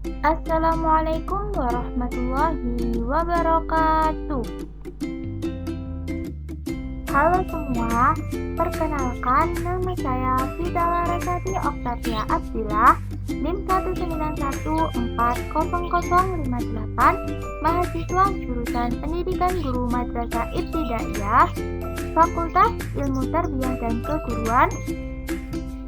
Assalamualaikum warahmatullahi wabarakatuh. Halo semua, perkenalkan nama saya Fidala Resati Oktavia Abdillah, NIM 191400058, mahasiswa jurusan Pendidikan Guru Madrasah Ibtidaiyah, Fakultas Ilmu Tarbiyah dan Keguruan,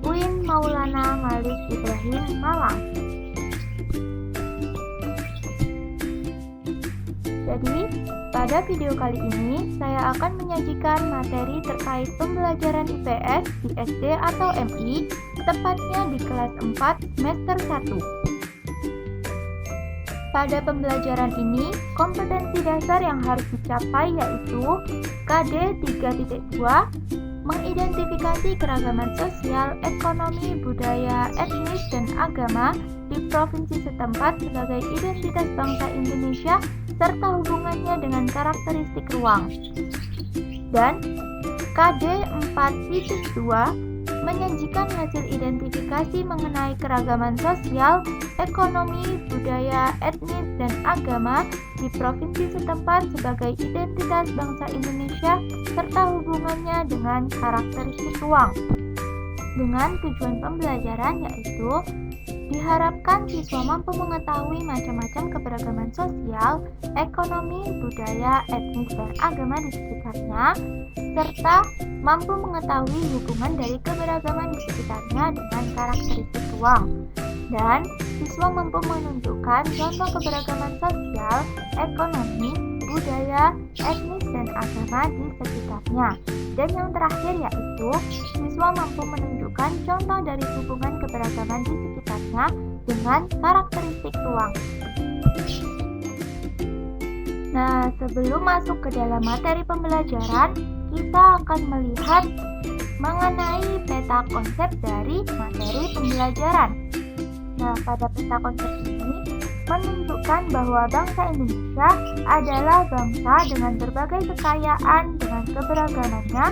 UIN Maulana Malik Ibrahim Malang. Jadi, pada video kali ini saya akan menyajikan materi terkait pembelajaran IPS di SD atau MI, tepatnya di kelas 4 semester 1. Pada pembelajaran ini, kompetensi dasar yang harus dicapai yaitu KD 3.2, mengidentifikasi keragaman sosial, ekonomi, budaya, etnis, dan agama di provinsi setempat sebagai identitas bangsa Indonesia serta hubungannya dengan karakteristik ruang. Dan KD 4.2 menyajikan hasil identifikasi mengenai keragaman sosial, ekonomi, budaya, etnis, dan agama di provinsi setempat sebagai identitas bangsa Indonesia serta hubungannya dengan karakteristik ruang. Dengan tujuan pembelajaran yaitu diharapkan siswa mampu mengetahui macam-macam keberagaman sosial, ekonomi, budaya, etnis, dan agama di sekitarnya, serta mampu mengetahui hubungan dari keberagaman di sekitarnya dengan karakteristik ruang. Dan siswa mampu menunjukkan contoh keberagaman sosial, ekonomi, budaya, etnis, dan agama di sekitarnya. Dan yang terakhir yaitu siswa mampu menunjukkan contoh dari hubungan keberagaman di sekitarnya dengan karakteristik ruang. Nah, sebelum masuk ke dalam materi pembelajaran, kita akan melihat mengenai peta konsep dari materi pembelajaran. Nah, pada peta konsep ini menunjukkan bahwa bangsa Indonesia adalah bangsa dengan berbagai kekayaan dengan keberagamannya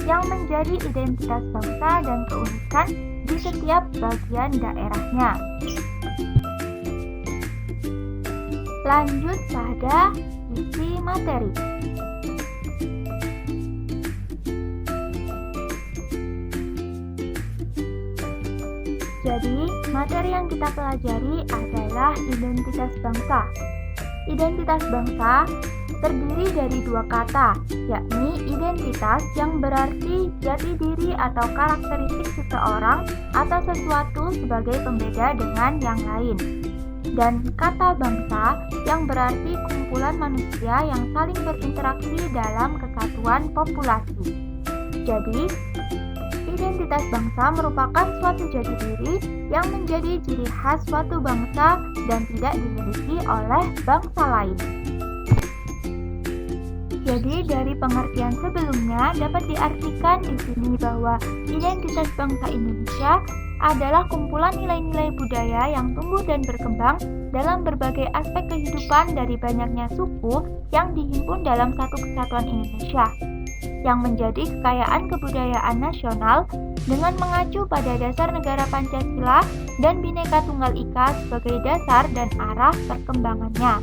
yang menjadi identitas bangsa dan keunikan di setiap bagian daerahnya. Lanjut pada isi materi. Jadi, materi yang kita pelajari adalah identitas bangsa. Identitas bangsa terdiri dari dua kata, yakni identitas yang berarti jati diri atau karakteristik seseorang atau sesuatu sebagai pembeda dengan yang lain. Dan kata bangsa yang berarti kumpulan manusia yang saling berinteraksi dalam kesatuan populasi. Jadi, identitas bangsa merupakan suatu jati diri yang menjadi ciri khas suatu bangsa dan tidak dimiliki oleh bangsa lain. Jadi dari pengertian sebelumnya dapat diartikan di sini bahwa identitas bangsa Indonesia adalah kumpulan nilai-nilai budaya yang tumbuh dan berkembang dalam berbagai aspek kehidupan dari banyaknya suku yang dihimpun dalam satu kesatuan Indonesia, yang menjadi kekayaan kebudayaan nasional dengan mengacu pada dasar negara Pancasila dan Bhinneka Tunggal Ika sebagai dasar dan arah perkembangannya.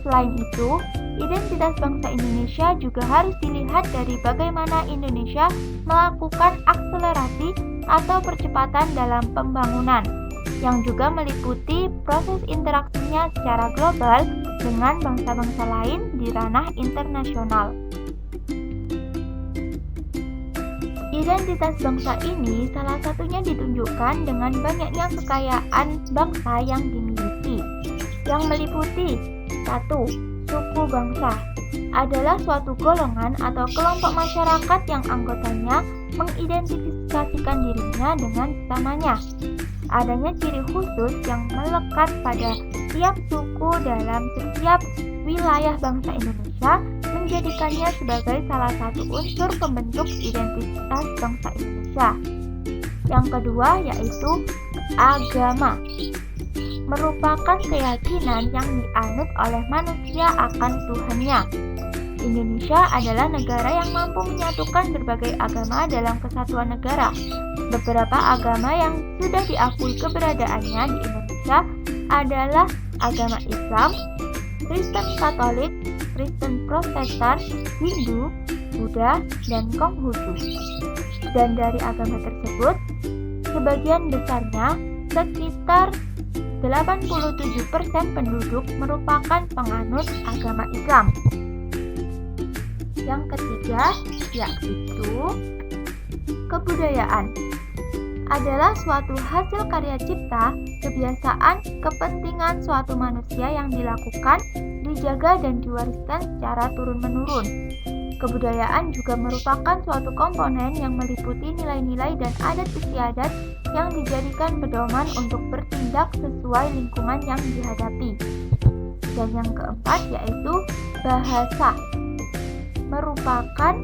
Selain itu, identitas bangsa Indonesia juga harus dilihat dari bagaimana Indonesia melakukan akselerasi atau percepatan dalam pembangunan, yang juga meliputi proses interaksinya secara global dengan bangsa-bangsa lain di ranah internasional. Identitas bangsa ini salah satunya ditunjukkan dengan banyaknya kekayaan bangsa yang dimiliki, yang meliputi 1. Suku bangsa adalah suatu golongan atau kelompok masyarakat yang anggotanya mengidentifikasikan dirinya dengan sesamanya. Adanya ciri khusus yang melekat pada tiap suku dalam setiap wilayah bangsa Indonesia menjadikannya sebagai salah satu unsur pembentuk identitas bangsa Indonesia. Yang kedua yaitu agama. Merupakan keyakinan yang dianut oleh manusia akan Tuhannya. Indonesia adalah negara yang mampu menyatukan berbagai agama dalam kesatuan negara. Beberapa agama yang sudah diakui keberadaannya di Indonesia adalah agama Islam, Kristen Katolik, Kristen Protestan, Hindu, Buddha, dan Konghucu. Dan dari agama tersebut, sebagian besarnya, sekitar 87% penduduk merupakan penganut agama Islam. Yang ketiga, yaitu kebudayaan. Adalah suatu hasil karya cipta, kebiasaan, kepentingan suatu manusia yang dilakukan, dijaga dan diwariskan secara turun-menurun. Kebudayaan juga merupakan suatu komponen yang meliputi nilai-nilai dan adat istiadat yang dijadikan pedoman untuk bertindak sesuai lingkungan yang dihadapi. Dan yang keempat yaitu bahasa. Merupakan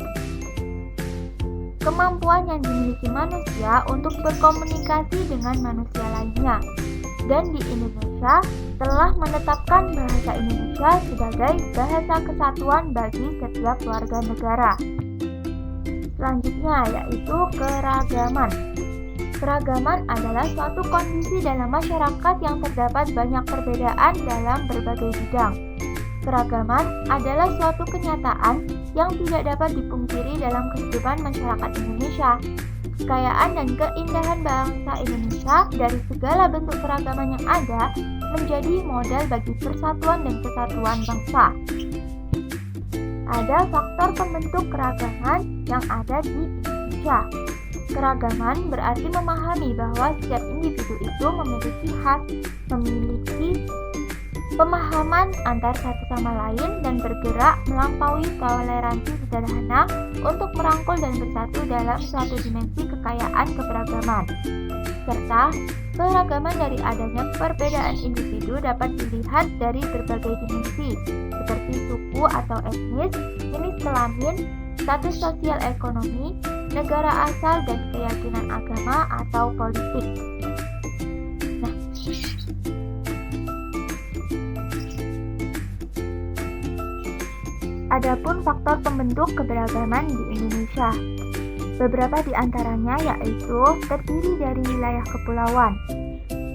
kemampuan yang dimiliki manusia untuk berkomunikasi dengan manusia lainnya. Dan di Indonesia telah menetapkan bahasa Indonesia sebagai bahasa kesatuan bagi setiap warga negara. Selanjutnya yaitu keragaman. Keragaman adalah suatu kondisi dalam masyarakat yang terdapat banyak perbedaan dalam berbagai bidang. Keragaman adalah suatu kenyataan yang tidak dapat dipungkiri dalam kehidupan masyarakat Indonesia. Kekayaan dan keindahan bangsa Indonesia dari segala bentuk keragaman yang ada menjadi modal bagi persatuan dan kesatuan bangsa. Ada faktor pembentuk keragaman yang ada di Indonesia. Keragaman berarti memahami bahwa setiap individu itu memiliki pemahaman antar satu sama lain dan bergerak melampaui toleransi sederhana untuk merangkul dan bersatu dalam suatu dimensi kekayaan keberagaman. Serta keragaman dari adanya perbedaan individu dapat dilihat dari berbagai dimensi, seperti suku atau etnis, jenis kelamin, status sosial ekonomi, negara asal, dan keyakinan agama atau politik. Adapun faktor pembentuk keberagaman di Indonesia, beberapa di antaranya yaitu terdiri dari wilayah kepulauan.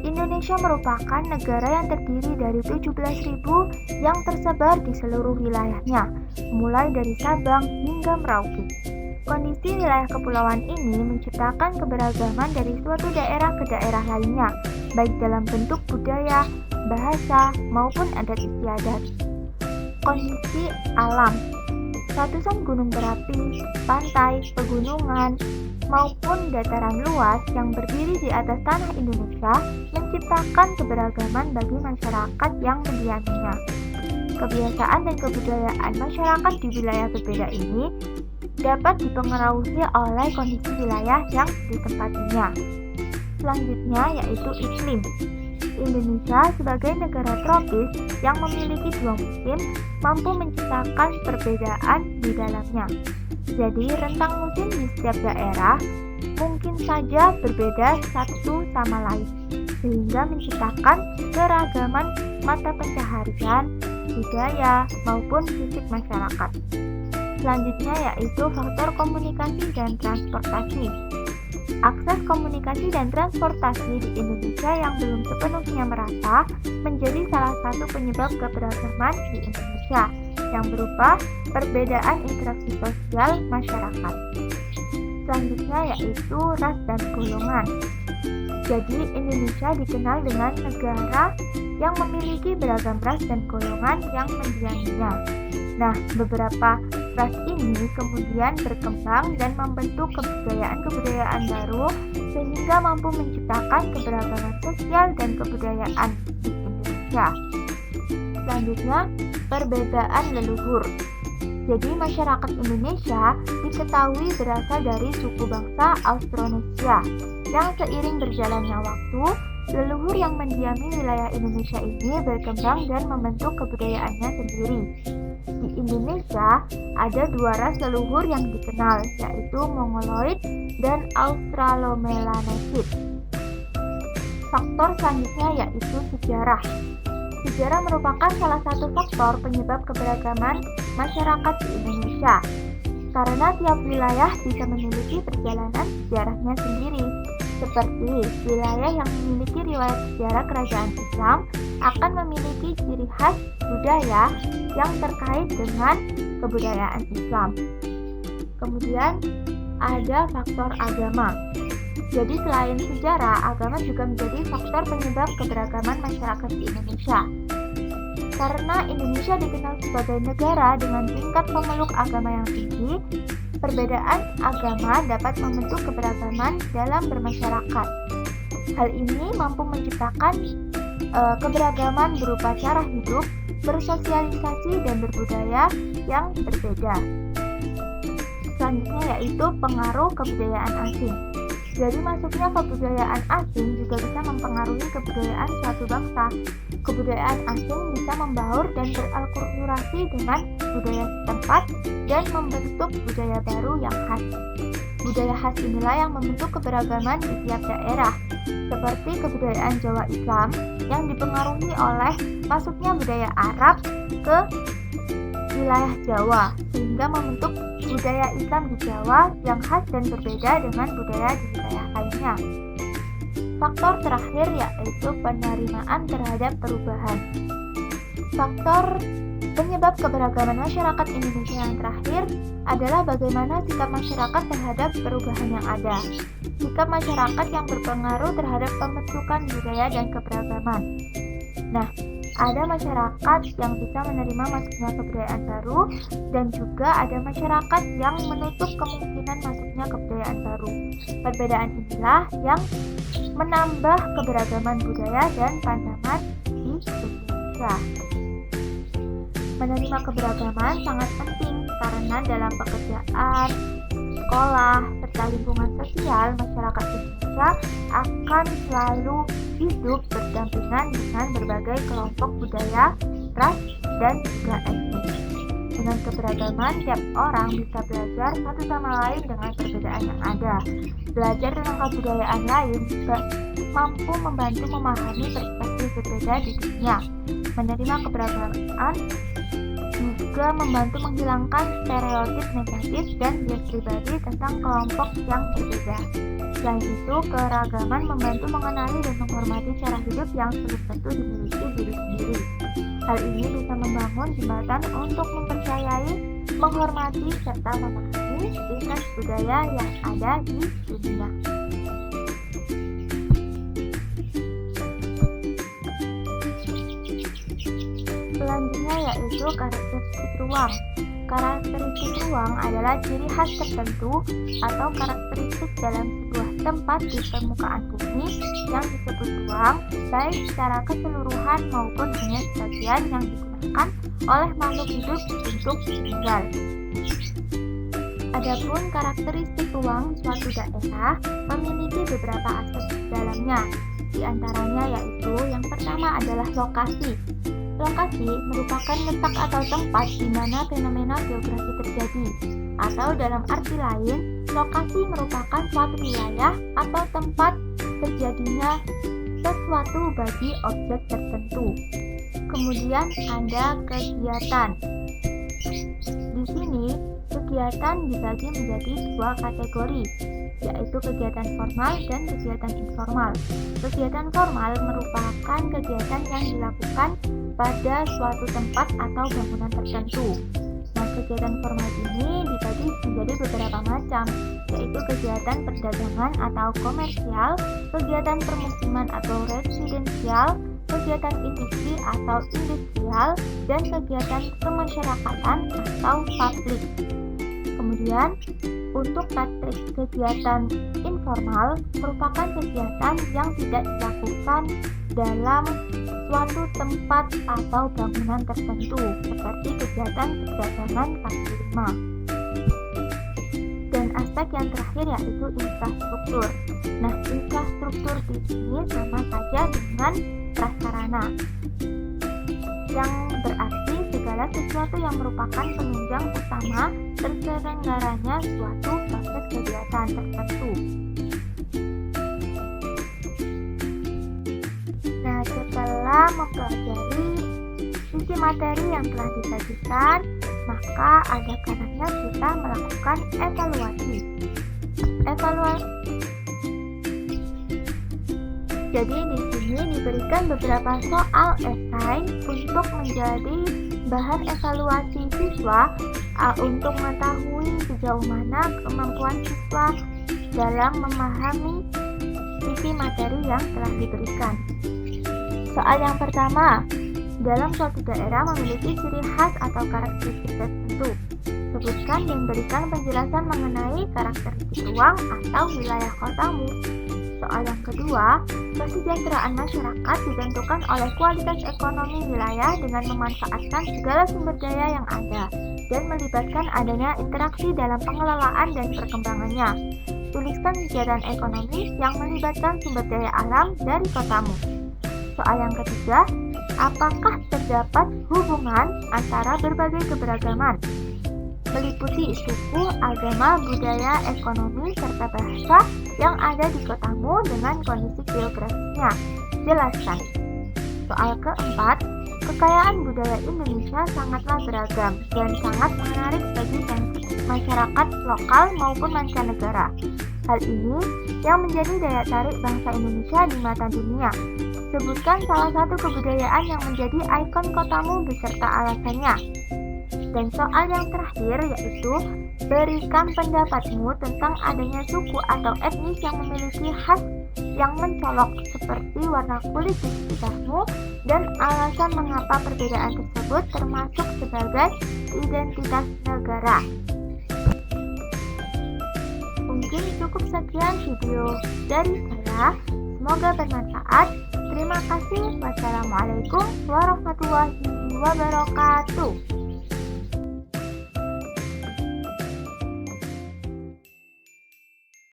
Indonesia merupakan negara yang terdiri dari 17.000 yang tersebar di seluruh wilayahnya, mulai dari Sabang hingga Merauke. Kondisi wilayah kepulauan ini menciptakan keberagaman dari suatu daerah ke daerah lainnya, baik dalam bentuk budaya, bahasa, maupun adat istiadat. Kondisi alam, ratusan gunung berapi, pantai, pegunungan, maupun dataran luas yang berdiri di atas tanah Indonesia menciptakan keberagaman bagi masyarakat yang mendiaminya. Kebiasaan dan kebudayaan masyarakat di wilayah berbeda ini dapat dipengaruhi oleh kondisi wilayah yang ditempatinya. Selanjutnya yaitu iklim. Indonesia sebagai negara tropis yang memiliki 2 musim mampu menciptakan perbedaan di dalamnya. Jadi rentang musim di setiap daerah mungkin saja berbeda satu sama lain, sehingga menciptakan keragaman mata pencaharian, budaya, maupun fisik masyarakat. Selanjutnya yaitu faktor komunikasi dan transportasi. Akses komunikasi dan transportasi di Indonesia yang belum sepenuhnya merata menjadi salah satu penyebab keberagaman di Indonesia yang berupa perbedaan interaksi sosial masyarakat. Selanjutnya yaitu ras dan golongan. Jadi Indonesia dikenal dengan negara yang memiliki beragam ras dan golongan yang mendiaminya. Nah, beberapa ras ini kemudian berkembang dan membentuk kebudayaan-kebudayaan baru sehingga mampu menciptakan keberagaman sosial dan kebudayaan di Indonesia. Selanjutnya, perbedaan leluhur. Jadi masyarakat Indonesia diketahui berasal dari suku bangsa Austronesia yang seiring berjalannya waktu, leluhur yang mendiami wilayah Indonesia ini berkembang dan membentuk kebudayaannya sendiri. Di Indonesia ada 2 ras leluhur yang dikenal, yaitu Mongoloid dan Australomelanesid. Faktor selanjutnya yaitu sejarah. Sejarah merupakan salah satu faktor penyebab keberagaman masyarakat di Indonesia, karena tiap wilayah bisa memiliki perjalanan sejarahnya sendiri. Seperti wilayah yang memiliki riwayat sejarah kerajaan Islam akan memiliki ciri khas budaya yang terkait dengan kebudayaan Islam. Kemudian ada faktor agama. Jadi selain sejarah, agama juga menjadi faktor penyebab keberagaman masyarakat di Indonesia. Karena Indonesia dikenal sebagai negara dengan tingkat pemeluk agama yang tinggi, perbedaan agama dapat membentuk keberagaman dalam bermasyarakat. Hal ini mampu menciptakan keberagaman berupa cara hidup, bersosialisasi, dan berbudaya yang berbeda. Selanjutnya yaitu pengaruh kebudayaan asing. Jadi masuknya kebudayaan asing juga bisa mempengaruhi kebudayaan suatu bangsa. Kebudayaan asing bisa membaur dan berakulturasi dengan budaya setempat dan membentuk budaya baru yang khas. Budaya khas inilah yang membentuk keberagaman di tiap daerah, seperti kebudayaan Jawa Islam yang dipengaruhi oleh masuknya budaya Arab ke wilayah Jawa, sehingga membentuk budaya Islam di Jawa yang khas dan berbeda dengan budaya di wilayah lainnya. Faktor terakhir yaitu penerimaan terhadap perubahan. Faktor penyebab keberagaman masyarakat Indonesia yang terakhir adalah bagaimana sikap masyarakat terhadap perubahan yang ada. Sikap masyarakat yang berpengaruh terhadap pembentukan budaya dan keberagaman. Nah, ada masyarakat yang bisa menerima masuknya kebudayaan baru dan juga ada masyarakat yang menutup kemungkinan masuknya kebudayaan baru. Perbedaan inilah yang menambah keberagaman budaya dan pandangan di Indonesia. Menerima keberagaman sangat penting karena dalam pekerjaan, sekolah, serta lingkungan sosial, masyarakat Indonesia akan selalu hidup berdampingan dengan berbagai kelompok budaya, ras, dan juga etnis. Dengan keberagaman, tiap orang bisa belajar satu sama lain dengan perbedaan yang ada. Belajar tentang kebudayaan lain juga mampu membantu memahami perspektif berbeda di dunia. Menerima keberagaman juga membantu menghilangkan stereotip negatif dan bias pribadi tentang kelompok yang berbeda. Selain itu, keragaman membantu mengenali dan menghormati cara hidup yang belum tentu dimiliki diri sendiri. Hal ini bisa membangun jembatan untuk mempercayai, menghormati, serta memahami lintas budaya yang ada di dunia. Selanjutnya yaitu karakteristik ruang. Karakteristik ruang adalah ciri khas tertentu atau karakteristik dalam sebuah tempat di permukaan bumi yang disebut ruang, baik secara keseluruhan maupun hanya sebagian yang digunakan oleh makhluk hidup untuk tinggal. Adapun karakteristik ruang suatu daerah memiliki beberapa aspek di dalamnya. Di antaranya yaitu yang pertama adalah lokasi. Lokasi merupakan letak atau tempat di mana fenomena geografi terjadi, atau dalam arti lain, lokasi merupakan suatu wilayah atau tempat terjadinya sesuatu bagi objek tertentu. Kemudian ada kegiatan. Di sini, kegiatan dibagi menjadi dua kategori, yaitu kegiatan formal dan kegiatan informal. Kegiatan formal merupakan kegiatan yang dilakukan pada suatu tempat atau bangunan tertentu. Nah, kegiatan formal ini dibagi menjadi beberapa macam, yaitu kegiatan perdagangan atau komersial, kegiatan permukiman atau residensial, kegiatan industri atau industrial, dan kegiatan kemasyarakatan atau publik. Kemudian, untuk kegiatan informal merupakan kegiatan yang tidak dilakukan dalam suatu tempat atau bangunan tertentu, seperti kegiatan perdagangan kaki lima. Dan aspek yang terakhir yaitu infrastruktur. Nah, infrastruktur di sini sama saja dengan prasarana, yang berarti segala sesuatu yang merupakan penunjang utama terselenggaranya suatu proses kegiatan tertentu. Nah, setelah mempelajari isi materi yang telah disajikan, maka ada kalanya kita melakukan evaluasi. Jadi di sini diberikan beberapa soal esai untuk menjadi bahan evaluasi siswa untuk mengetahui sejauh mana kemampuan siswa dalam memahami isi materi yang telah diberikan. Soal yang pertama, dalam suatu daerah memiliki ciri khas atau karakteristik tertentu. Sebutkan dan berikan penjelasan mengenai karakteristik ruang atau wilayah kotamu. Soal yang kedua, kesejahteraan masyarakat ditentukan oleh kualitas ekonomi wilayah dengan memanfaatkan segala sumber daya yang ada dan melibatkan adanya interaksi dalam pengelolaan dan perkembangannya. Tuliskan kegiatan ekonomi yang melibatkan sumber daya alam dari kotamu. Soal yang ketiga, apakah terdapat hubungan antara berbagai keberagaman, meliputi suku, agama, budaya, ekonomi, serta bahasa yang ada di kotamu dengan kondisi geografisnya? Jelaskan. Soal keempat, kekayaan budaya Indonesia sangatlah beragam dan sangat menarik bagi masyarakat lokal maupun mancanegara. Hal ini yang menjadi daya tarik bangsa Indonesia di mata dunia. Sebutkan salah satu kebudayaan yang menjadi ikon kotamu beserta alasannya. Dan soal yang terakhir yaitu berikan pendapatmu tentang adanya suku atau etnis yang memiliki khas yang mencolok seperti warna kulit di sekitarmu dan alasan mengapa perbedaan tersebut termasuk sebagai identitas negara. Mungkin cukup sekian video dari saya. Semoga bermanfaat. Terima kasih. Wassalamualaikum warahmatullahi wabarakatuh.